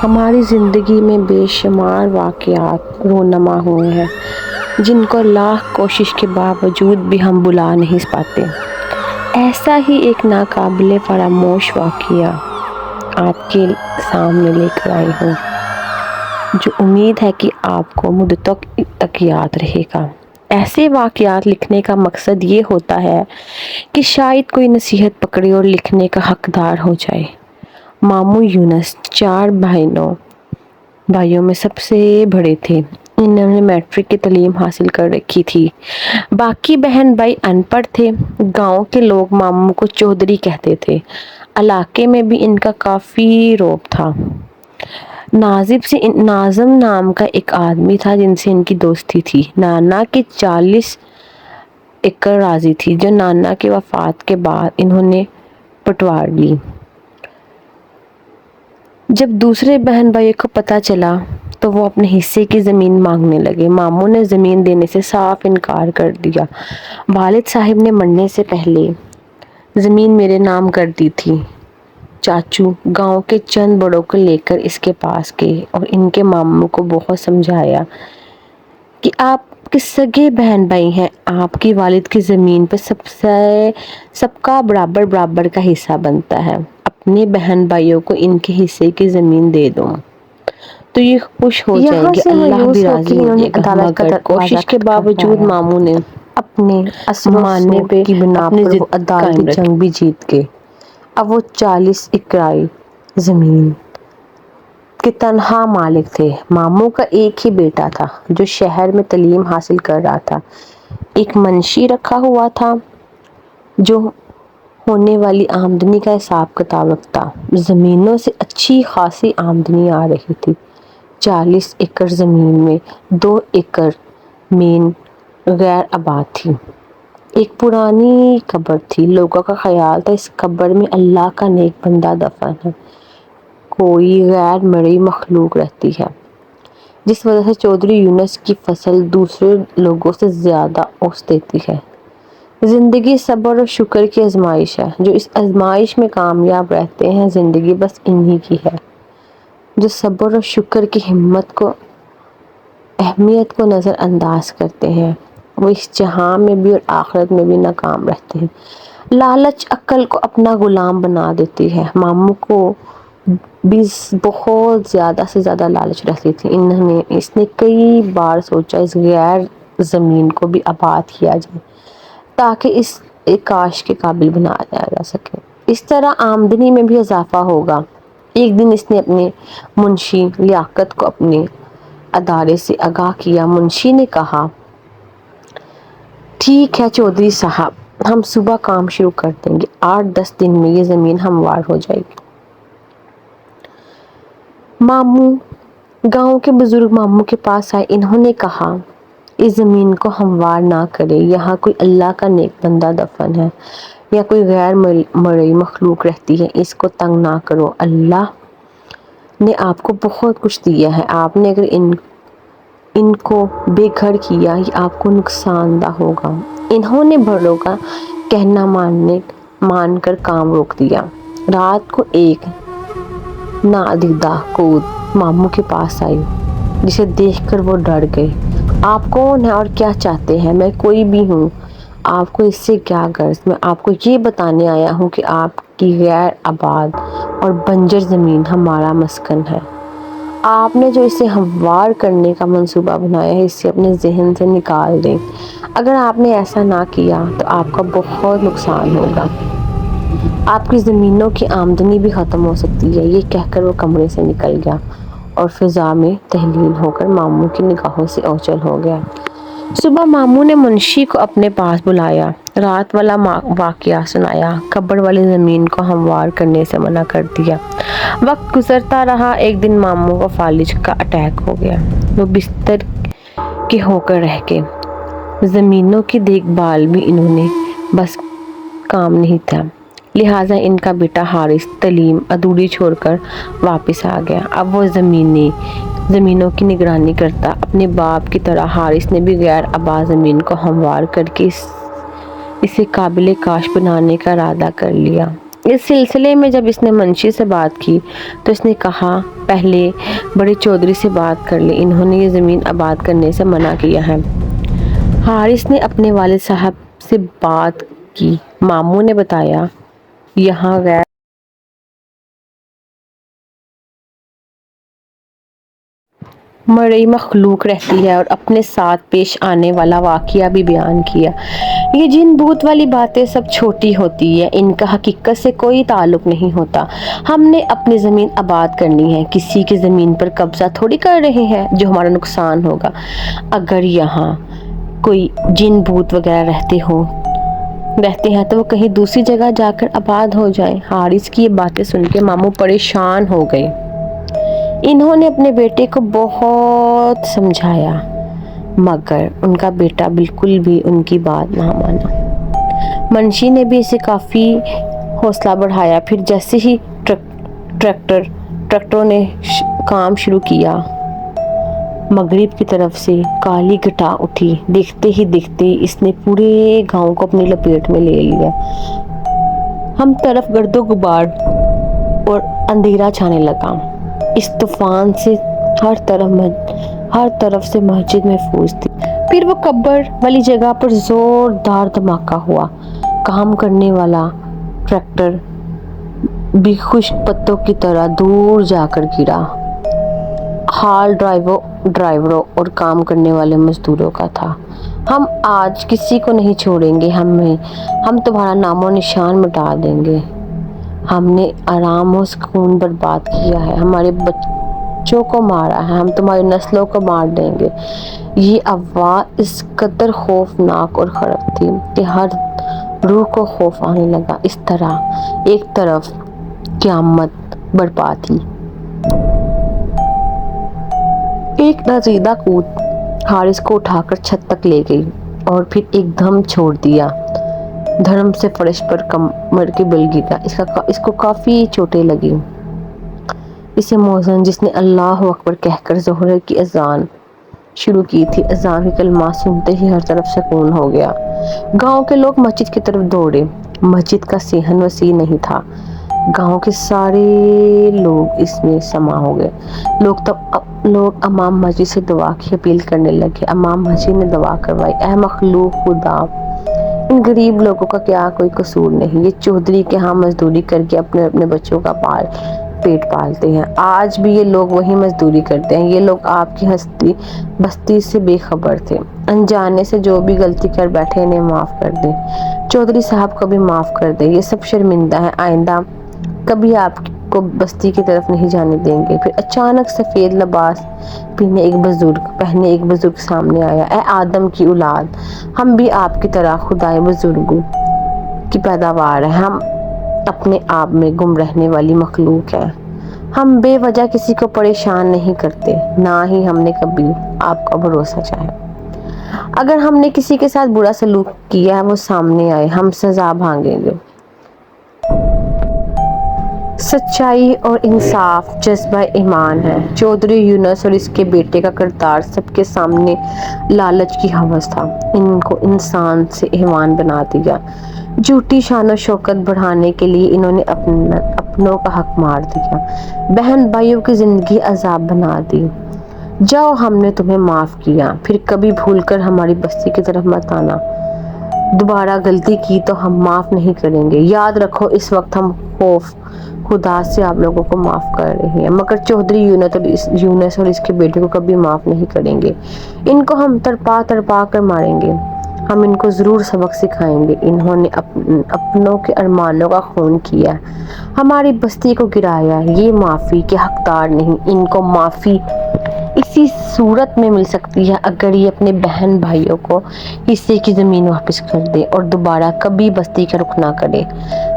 ہماری زندگی میں بے شمار واقعات رونما ہوئے ہیں جن کو لاکھ کوشش کے باوجود بھی ہم بھلا نہیں پاتے۔ ایسا ہی ایک ناقابل فراموش واقعہ آپ کے سامنے لے کر آئی ہوں، جو امید ہے کہ آپ کو مدتوں تک یاد رہے گا۔ ایسے واقعات لکھنے کا مقصد یہ ہوتا ہے کہ شاید کوئی نصیحت پکڑے اور لکھنے کا حقدار ہو جائے۔ ماموں یونس 4 بھائیوں میں سب سے بڑے تھے۔ انہوں نے میٹرک کی تعلیم حاصل کر رکھی تھی۔ باقی بہن بھائی ان پڑھ تھے۔ گاؤں کے لوگ ماموں کو چودھری کہتے تھے۔ علاقے میں بھی ان کا کافی رعب تھا۔ ناظم نام کا ایک آدمی تھا جن سے ان کی دوستی تھی۔ نانا کی 40 ایکڑ راضی تھی جو نانا کی وفات کے بعد انہوں نے بٹوار لی۔ جب دوسرے بہن بھائیوں کو پتہ چلا تو وہ اپنے حصے کی زمین مانگنے لگے۔ ماموں نے زمین دینے سے صاف انکار کر دیا۔ والد صاحب نے مرنے سے پہلے زمین میرے نام کر دی تھی۔ چاچو گاؤں کے چند بڑوں کو لے کر اس کے پاس گئے اور ان کے ماموں کو بہت سمجھایا کہ آپ کے سگے بہن بھائی ہیں، آپ کی والد کی زمین پہ سب کا برابر کا حصہ بنتا ہے، اپنے بہن بھائیوں کو ان کے حصے کی زمین دے دو تو یہ خوش ہو جائیں گے، اللہ بھی راضی ہو جائے گا۔ مگر کوشش کے باوجود ماموں نے اپنے اثر و ماننے رسوخ پہ کی بنا اپنی پر وہ ضد عدالتی قائم رکھی۔ جنگ بھی جیت گئے۔ اب وہ 40 ایکڑ زمین کے تنہا مالک تھے۔ ماموں کا ایک ہی بیٹا تھا جو شہر میں تعلیم حاصل کر رہا تھا۔ ایک منشی رکھا ہوا تھا جو ہونے والی آمدنی کا حساب کتاب رکھتا۔ زمینوں سے اچھی خاصی آمدنی آ رہی تھی۔ 40 ایکڑ زمین میں 2 ایکڑ مین غیر آباد تھی۔ ایک پرانی قبر تھی۔ لوگوں کا خیال تھا اس قبر میں اللہ کا نیک بندہ دفن ہے، کوئی غیر مرئی مخلوق رہتی ہے، جس وجہ سے چودھری یونس کی فصل دوسرے لوگوں سے زیادہ اوسط دیتی ہے۔ زندگی صبر اور شکر کی آزمائش ہے۔ جو اس آزمائش میں کامیاب رہتے ہیں، زندگی بس انہی کی ہے۔ جو صبر اور شکر کی اہمیت کو نظر انداز کرتے ہیں، وہ اس جہاں میں بھی اور آخرت میں بھی ناکام رہتے ہیں۔ لالچ عقل کو اپنا غلام بنا دیتی ہے۔ ماموں کو بھی بہت زیادہ سے زیادہ لالچ رہتی تھی۔ اس نے کئی بار سوچا اس غیر زمین کو بھی آباد کیا جائے تاکہ اس ایک کاشت کے قابل بنایا جا سکے۔ اس طرح آمدنی میں بھی اضافہ ہوگا۔ ایک دن اس نے اپنے منشی لیاقت کو اپنے ادارے سے آگاہ کیا۔ منشی نے کہا، ٹھیک ہے چودھری صاحب، ہم صبح کام شروع کر دیں گے، 8-10 دن میں یہ زمین ہموار ہو جائے گی۔ ماموں گاؤں کے بزرگ ماموں کے پاس آئے۔ انہوں نے کہا، اس زمین کو ہموار نہ کرے، یہاں کوئی اللہ کا نیک بندہ دفن ہے یا کوئی غیر مرئی مخلوق رہتی ہے، اس کو تنگ نہ کرو۔ اللہ نے آپ کو بہت کچھ دیا ہے، آپ نے اگر ان کو بے گھر کیا یہ آپ کو نقصان دہ ہوگا۔ انہوں نے بڑوں کا کہنا مان کر کام روک دیا۔ رات کو ایک نادیدہ قوت ماموں کے پاس آئی جسے دیکھ کر وہ ڈر گئے۔ آپ کون ہیں اور کیا چاہتے ہیں؟ میں کوئی بھی ہوں، آپ کو اس سے کیا غرض؟ میں آپ کو یہ بتانے آیا ہوں کہ آپ کی غیر آباد اور بنجر زمین ہمارا مسکن ہے۔ آپ نے جو اسے ہموار کرنے کا منصوبہ بنایا ہے اسے اپنے ذہن سے نکال دیں۔ اگر آپ نے ایسا نہ کیا تو آپ کا بہت نقصان ہوگا، آپ کی زمینوں کی آمدنی بھی ختم ہو سکتی ہے۔ یہ کہہ کر وہ کمرے سے نکل گیا اور فضا میں تحلیل ہو کر ماموں کی نگاہوں سے اوجھل ہو گیا۔ صبح ماموں نے منشی کو اپنے پاس بلایا، رات والا واقعہ سنایا، قبر والی زمین کو ہموار کرنے سے منع کر دیا۔ وقت گزرتا رہا۔ ایک دن ماموں کو فالج کا اٹیک ہو گیا۔ وہ بستر کے ہو کر رہ گئے۔ زمینوں کی دیکھ بھال بھی انہوں نے بس کام نہیں تھا، لہٰذا ان کا بیٹا حارث تعلیم ادھوری چھوڑ کر واپس آ گیا۔ اب وہ زمینوں کی نگرانی کرتا۔ اپنے باپ کی طرح حارث نے بھی غیر آباد زمین کو ہموار کر کے اسے قابل کاشت بنانے کا ارادہ کر لیا۔ اس سلسلے میں جب اس نے منشی سے بات کی تو اس نے کہا پہلے بڑے چودھری سے بات کر لے، انہوں نے یہ زمین آباد کرنے سے منع کیا ہے۔ حارث نے اپنے والد صاحب سے بات کی، ماموں نے بتایا یہاں غیر مرئی مخلوق رہتی ہے اور اپنے ساتھ پیش آنے والا واقعہ بھی بیان کیا۔ یہ جن بھوت والی باتیں سب چھوٹی ہوتی ہے، ان کا حقیقت سے کوئی تعلق نہیں ہوتا۔ ہم نے اپنی زمین آباد کرنی ہے، کسی کی زمین پر قبضہ تھوڑی کر رہے ہیں جو ہمارا نقصان ہوگا۔ اگر یہاں کوئی جن بھوت وغیرہ رہتے ہیں تو وہ کہیں دوسری جگہ جا کر آباد ہو جائیں۔ حارث کی یہ باتیں سن کے ماموں پریشان ہو گئے۔ انہوں نے اپنے بیٹے کو بہت سمجھایا مگر ان کا بیٹا بالکل بھی ان کی بات نہ مانا۔ منشی نے بھی اسے کافی حوصلہ بڑھایا۔ پھر جیسے ہی ٹریکٹروں نے کام شروع کیا، مغرب کی طرف سے کالی گھٹا اٹھی۔ دیکھتے ہی دیکھتے اس نے پورے گاؤں کو اپنی لپیٹ میں لے لیا۔ ہم طرف گرد و غبار اور اندھیرا چھانے لگا۔ اس طوفان سے ہر طرف سے مسجد محفوظ تھی۔ پھر وہ قبر والی جگہ پر زوردار دھماکہ ہوا۔ کام کرنے والا ٹریکٹر بھی خشک پتوں کی طرح دور جا کر گرا۔ حال ڈرائیوروں اور کام کرنے والے مزدوروں کا تھا۔ ہم آج کسی کو نہیں چھوڑیں گے، ہم تمہارا نام و نشان مٹا دیں گے۔ ہم نے آرام و سکون برباد کیا ہے، ہمارے بچوں کو مارا ہے، ہم تمہاری نسلوں کو مار دیں گے۔ یہ آواز اس قدر خوفناک اور خراب تھی کہ ہر روح کو خوف آنے لگا۔ اس طرح ایک طرف قیامت برپا تھی، ایک نزیدہ کود حارث کو اٹھا کر چھت تک لے گئی اور پھر ایک دم چھوڑ دیا۔ دھرم سے فرش پر کمر کے بل گرا۔ اس کو کافی چوٹیں لگی۔ اسے مؤذن جس نے اللہ اکبر کہہ کر ظہر کی اذان شروع کی تھی، اذان کے کلمات سنتے ہی ہر طرف سکون ہو گیا۔ گاؤں کے لوگ مسجد کی طرف دوڑے۔ مسجد کا صحن وسیع نہیں تھا، گاؤں کے سارے لوگ اس میں سما ہو گئے۔ لوگ امام مسجد سے دعا کی اپیل کرنے لگے۔ امام مسجد نے دعا کروائی، اے مخلوق خدا، ان غریب لوگوں کا کیا کوئی قصور نہیں، یہ چودھری کے ہاں مزدوری کر کے اپنے بچوں کا پیٹ پالتے ہیں۔ آج بھی یہ لوگ وہی مزدوری کرتے ہیں۔ یہ لوگ آپ کی بستی سے بے خبر تھے، انجانے سے جو بھی غلطی کر بیٹھے انہیں معاف کر دیں، چودھری صاحب کو بھی معاف کر دیں، یہ سب شرمندہ ہیں، آئندہ کبھی آپ کو بستی کی طرف نہیں جانے دیں گے۔ پھر اچانک سفید لباس پہنے ایک بزرگ سامنے آیا، اے آدم کی اولاد، ہم بھی آپ کی طرح خدائے بزرگوں کی پیداوار ہیں، ہم اپنے آپ میں گم رہنے والی مخلوق ہیں، ہم بے وجہ کسی کو پریشان نہیں کرتے، نہ ہی ہم نے کبھی آپ کا بھروسہ چاہا۔ اگر ہم نے کسی کے ساتھ برا سلوک کیا ہے وہ سامنے آئے، ہم سزا بھاگیں گے۔ سچائی اور انصاف جذبہ ایمان ہے۔ چودھری یونس اور اس کے بیٹے کا کردار سب کے سامنے لالچ کی ہوس تھا، ان کو انسان سے حیوان بنا دیا۔ جھوٹی شان و شوکت بڑھانے کے لیے انہوں نے اپنوں کا حق مار دیا، بہن بھائیوں کی زندگی عذاب بنا دی۔ جاؤ، ہم نے تمہیں معاف کیا، پھر کبھی بھول کر ہماری بستی کی طرف مت آنا، دوبارہ غلطی کی تو ہم معاف نہیں کریں گے۔ یاد رکھو اس وقت ہم خوف خدا سے آپ لوگوں کو معاف کر رہے ہیں، مگر چودھری یونس اور اس کے بیٹے کو کبھی معاف نہیں کریں گے۔ ان کو ہم تڑپا کر ماریں گے، ہم ان کو ضرور سبق سکھائیں گے۔ انہوں نے اپنوں کے ارمانوں کا خون کیا، ہماری بستی کو گرایا، یہ معافی کے حقدار نہیں۔ ان کو معافی اسی صورت میں مل سکتی ہے اگر یہ اپنے بہن بھائیوں کو حصے کی زمین واپس کر دے اور دوبارہ کبھی بستی کا رخ نہ کرے۔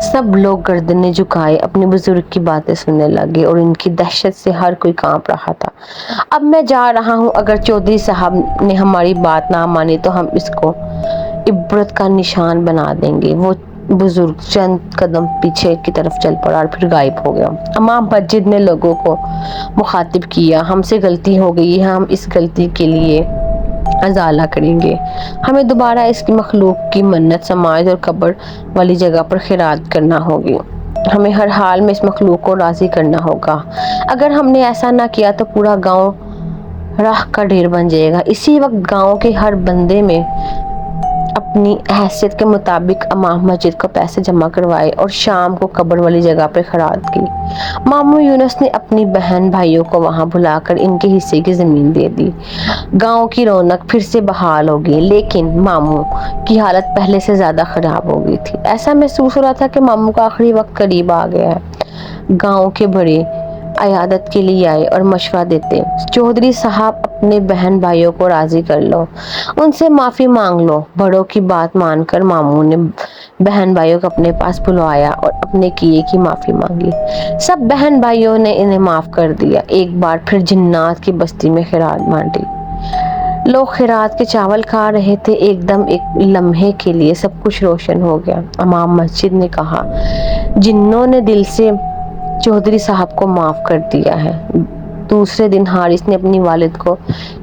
سب لوگ گردنیں جھکائے اپنے بزرگ کی باتیں سننے لگے اور ان کی دہشت سے ہر کوئی کانپ رہا تھا۔ اب میں جا رہا ہوں، اگر چودھری صاحب نے ہماری بات نہ مانی تو ہم اس کو عبرت کا نشان بنا دیں گے۔ وہ بزرگ چند قدم پیچھے کی طرف چل پڑا اور پھر غائب ہو گیا۔ امام مسجد نے لوگوں کو مخاطب کیا، ہم سے غلطی ہو گئی ہے، ہم اس غلطی کے لیے ازالہ کریں گے، ہمیں دوبارہ اس کی مخلوق کی منت سماعت اور قبر والی جگہ پر خیرات کرنا ہوگی۔ ہمیں ہر حال میں اس مخلوق کو راضی کرنا ہوگا. اگر ہم نے ایسا نہ کیا تو پورا گاؤں راہ کا ڈھیر بن جائے گا. اسی وقت گاؤں کے ہر بندے میں اپنی حیثیت کے مطابق امام مسجد کو پیسے جمع کروائے اور شام کو قبر والی جگہ پر خیرات کی. ماموں یونس نے اپنی بہن بھائیوں کو وہاں بلا کر ان کے حصے کی زمین دے دی. گاؤں کی رونق پھر سے بحال ہو گئی، لیکن ماموں کی حالت پہلے سے زیادہ خراب ہو گئی تھی. ایسا محسوس ہو رہا تھا کہ ماموں کا آخری وقت قریب آ گیا ہے. گاؤں کے بڑے عیادت کے لیے آئے اور مشورہ دیتے، چودھری صاحب اپنے بہن بھائیوں کو راضی کر لو، ان سے معافی مانگ لو. بڑوں کی بات مان کر ماموں نے بہن بھائیوں کو اپنے پاس بلوایا اور اپنے کیے کی معافی مانگی. سب بہن بھائیوں نے انہیں معاف کر دیا. ایک بار پھر جنات کی بستی میں خیرات بانٹی. لوگ خیرات کے چاول کھا رہے تھے. ایک دم ایک لمحے کے لیے سب کچھ روشن ہو گیا. امام مسجد نے کہا، جنوں نے دل سے چودھری صاحب کو معاف کر دیا ہے. دوسرے دن حارث نے اپنی والد کو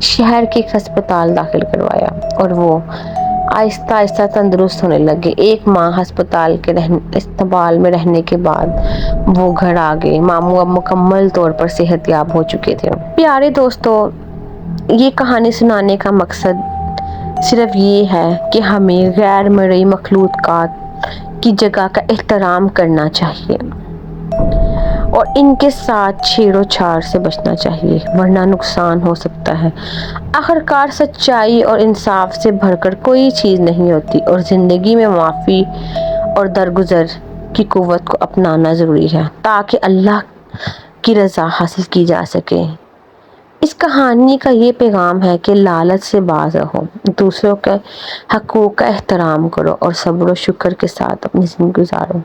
شہر کے ایک ہسپتال داخل کروایا اور وہ آہستہ آہستہ تندرست ہونے لگے. ایک ماہ ہسپتال میں رہنے کے بعد وہ گھر آ گئے. ماموں اب مکمل طور پر صحت یاب ہو چکے تھے. پیارے دوستو، یہ کہانی سنانے کا مقصد صرف یہ ہے کہ ہمیں غیر مرئی مخلوقات کی جگہ کا احترام کرنا چاہیے اور ان کے ساتھ چھیڑ و چھاڑ سے بچنا چاہیے، ورنہ نقصان ہو سکتا ہے. آخرکار سچائی اور انصاف سے بڑھ کر کوئی چیز نہیں ہوتی اور زندگی میں معافی اور درگزر کی قوت کو اپنانا ضروری ہے تاکہ اللہ کی رضا حاصل کی جا سکے. اس کہانی کا یہ پیغام ہے کہ لالچ سے باز رہو، دوسروں کے حقوق کا احترام کرو اور صبر و شکر کے ساتھ اپنی زندگی گزارو.